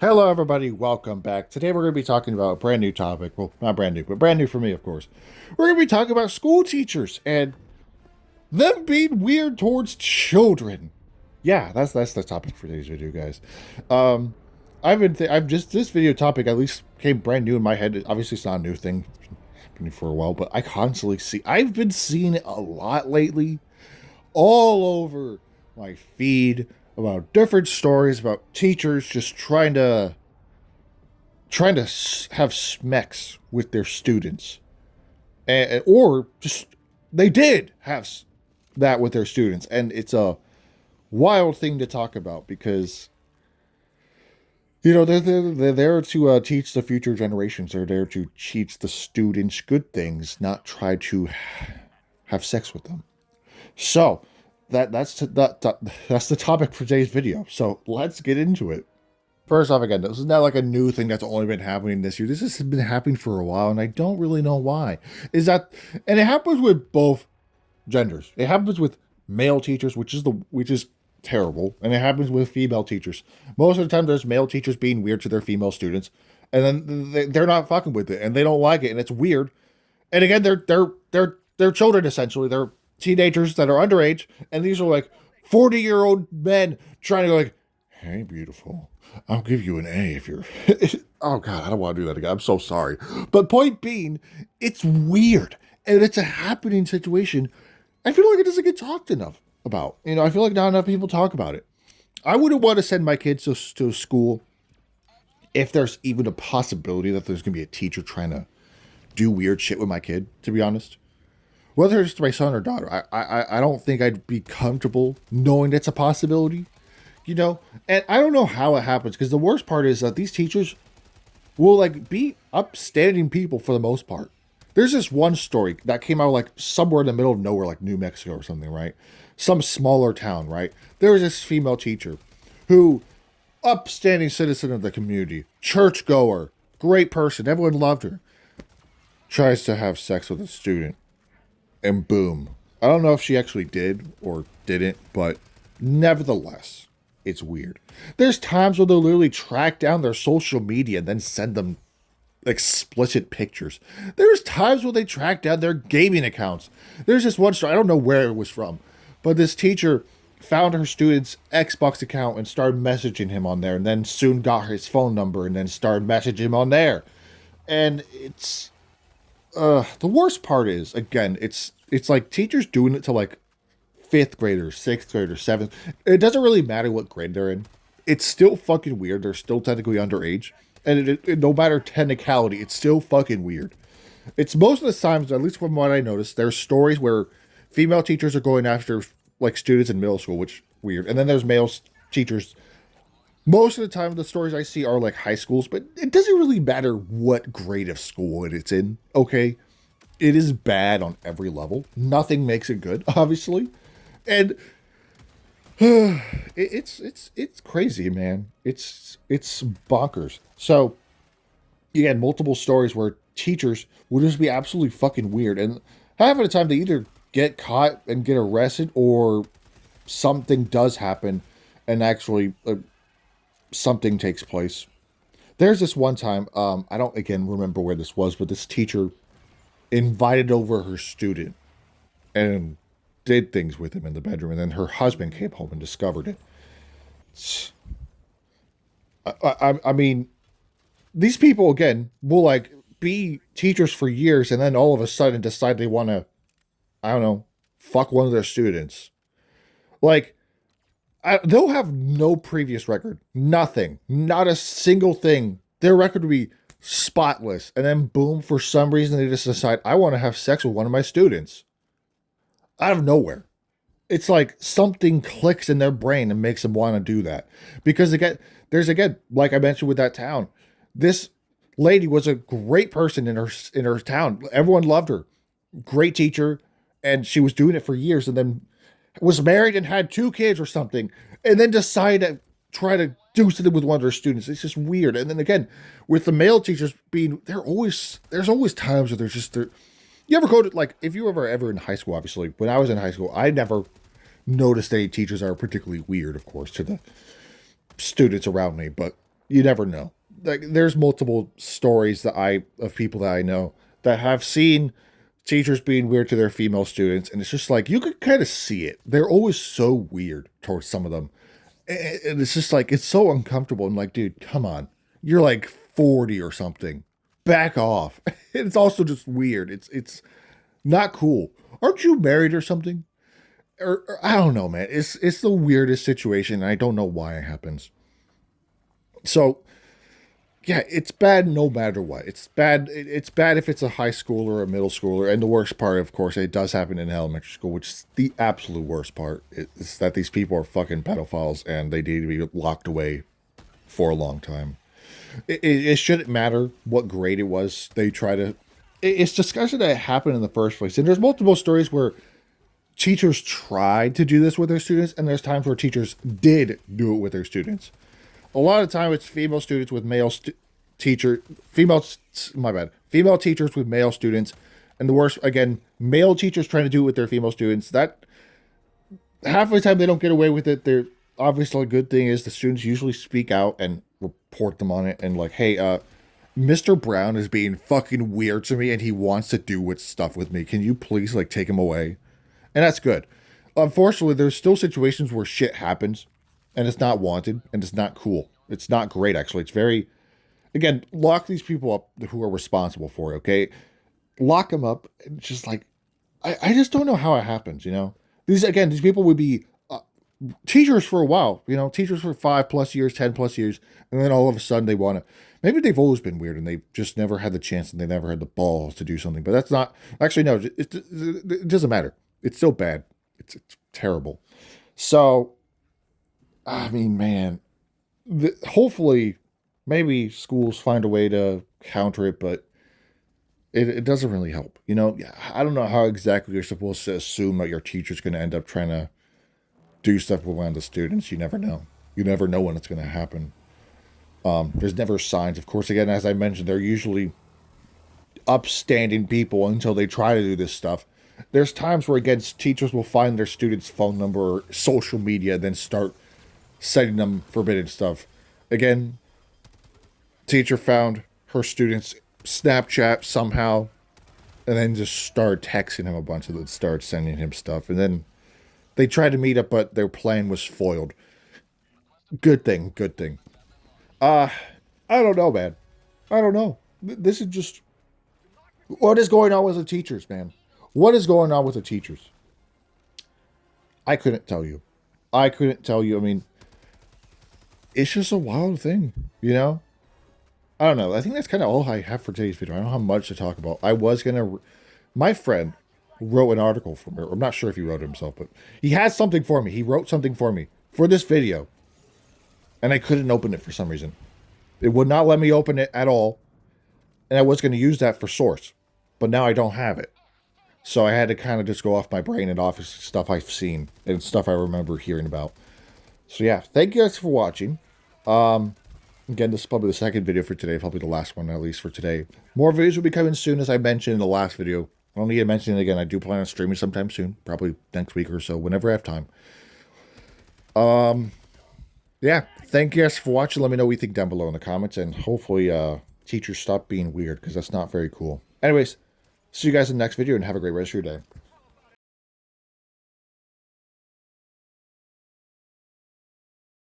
Hello, everybody. Welcome back. Today, we're going to be talking about a brand new topic. Well, not brand new, but brand new for me, of course. We're going to be talking about school teachers and them being weird towards children. Yeah, that's the topic for today's video, guys. Um, I've just this video topic at least came brand new in my head. Obviously, it's not a new thing. It's been for a while, but I constantly see. I've been seeing it a lot lately, all over my feed about different stories about teachers just trying to have smecks with their students, or just they did have that with their students, and it's a wild thing to talk about because they're there to teach the future generations. They're there to teach the students good things, not try to have sex with them. So that's the topic for today's video. So let's get into it. First off, again, this is not like a new thing that's only been happening this year. This has been happening for a while, and I don't really know why. And it happens with both genders. It happens with male teachers, which is terrible, and it happens with female teachers. Most of the time, there's male teachers being weird to their female students, and then they're not fucking with it, and they don't like it, and it's weird. And again, they're children essentially. They're teenagers that are underage, and these are like 40-year-old men trying to go like, "Hey, beautiful, I'll give you an A if you're." Oh God, I don't want to do that again. I'm so sorry. But point being, it's weird, and it's a happening situation. I feel like it doesn't get talked enough about. I feel like not enough people talk about it. I wouldn't want to send my kids to school if there's even a possibility that there's going to be a teacher trying to do weird shit with my kid. To be honest, whether it's my son or daughter, I don't think I'd be comfortable knowing it's a possibility. And I don't know how it happens, because the worst part is that these teachers will like be upstanding people for the most part. There's this one story that came out like somewhere in the middle of nowhere, like New Mexico or something, right? Some smaller town, right? There was this female teacher who, upstanding citizen of the community, churchgoer, great person, everyone loved her, tries to have sex with a student, and boom. I don't know if she actually did or didn't, but nevertheless, it's weird. There's times where they'll literally track down their social media and then send them explicit pictures. There's times where they track down their gaming accounts. There's this one story, I don't know where it was from, but this teacher found her student's Xbox account and started messaging him on there, and then soon got his phone number and then started messaging him on there. And it's the worst part is, again, it's like teachers doing it to like fifth graders, sixth graders, seventh. It doesn't really matter what grade they're in. It's still fucking weird. They're still technically underage, and no matter technicality, it's still fucking weird. It's most of the times, at least from what I noticed, there's stories where female teachers are going after like students in middle school, which weird, and then there's male teachers. Most of the time, the stories I see are like high schools, but it doesn't really matter what grade of school it's in. Okay, it is bad on every level. Nothing makes it good, obviously, and it's crazy, man. It's bonkers. So you had multiple stories where teachers will just be absolutely fucking weird, and half of the time they either get caught and get arrested, or something does happen, and actually something takes place. There's this one time, I don't again remember where this was, but this teacher invited over her student and did things with him in the bedroom, and then her husband came home and discovered it. I mean, these people again will like be teachers for years, and then all of a sudden decide they want to, I don't know, fuck one of their students. Like, they'll have no previous record, nothing, not a single thing. Their record would be spotless, and then boom, for some reason they just decide I want to have sex with one of my students out of nowhere. It's like something clicks in their brain and makes them want to do that. Because again, like I mentioned with that town, this lady was a great person in her town. Everyone loved her. Great teacher, and she was doing it for years, and then was married and had two kids or something, and then decided to try to do something with one of their students. It's just weird. And then again, with the male teachers being, there's always times where there's just you ever go to, like, if you were ever in high school, obviously, when I was in high school, I never noticed any teachers that are particularly weird, of course, to the students around me. But You never know. Like, there's multiple stories of people that I know that have seen teachers being weird to their female students, and it's just like you could kind of see it. They're always so weird towards some of them, and it's just like it's so uncomfortable. I'm like, dude, come on, you're like 40 or something. Back off. It's also just weird. It's not cool. Aren't you married or something? Or I don't know, man. It's the weirdest situation, and I don't know why it happens. So yeah, it's bad no matter what. It's bad. It's bad if it's a high schooler or a middle schooler, and the worst part, of course, it does happen in elementary school, which is the absolute worst part. It's that these people are fucking pedophiles and they need to be locked away for a long time. It shouldn't matter what grade it was. They try to. It's discussion that happened in the first place, and there's multiple stories where teachers tried to do this with their students, and there's times where teachers did do it with their students. A lot of the time, it's female students with female teachers with male students, and the worst, again, male teachers trying to do it with their female students. That half of the time they don't get away with it. They're obviously a good thing is the students usually speak out and report them on it, and like, hey, Mr. Brown is being fucking weird to me, and he wants to do with stuff with me. Can you please like take him away? And that's good. Unfortunately, there's still situations where shit happens and it's not wanted and it's not cool. It's not great, actually. It's very, again, lock these people up who are responsible for it, okay? Lock them up. It's just like, I just don't know how it happens, you know? These people would be teachers for a while, you know, teachers for 5+ years, 10+ years, and then all of a sudden they want to, maybe they've always been weird and they just never had the chance and they never had the balls to do something. But that's not, actually, no, it doesn't matter. It's still bad. It's terrible. So, I mean, man, hopefully, maybe schools find a way to counter it, but it doesn't really help. You know, I don't know how exactly you're supposed to assume that your teacher's going to end up trying to do stuff with one of the students. You never know. You never know when it's going to happen. There's never signs. Of course, again, as I mentioned, they're usually upstanding people until they try to do this stuff. There's times where, again, teachers will find their student's phone number or social media, then start sending them forbidden stuff. Again, teacher found her student's Snapchat somehow, and then just started texting him a bunch of it, started sending him stuff. And then they tried to meet up, but their plan was foiled. Good thing, good thing. I don't know, man. I don't know. This is just... What is going on with the teachers, man? What is going on with the teachers? I couldn't tell you. I couldn't tell you. I mean, it's just a wild thing, you know? I don't know. I think that's kind of all I have for today's video. I don't have much to talk about. I was going to... My friend wrote an article for me. I'm not sure if he wrote it himself, but he has something for me. He wrote something for me for this video. And I couldn't open it for some reason. It would not let me open it at all. And I was going to use that for source. But now I don't have it. So I had to kind of just go off my brain and off stuff I've seen and stuff I remember hearing about. So yeah, thank you guys for watching. Again, this is probably the second video for today, probably the last one at least for today. More videos will be coming soon, as I mentioned in the last video. I don't need to mention it again. I do plan on streaming sometime soon, probably next week or so, whenever I have time. Yeah, thank you guys for watching. Let me know what you think down below in the comments, and hopefully teachers stop being weird, because that's not very cool. Anyways, see you guys in the next video, and have a great rest of your day.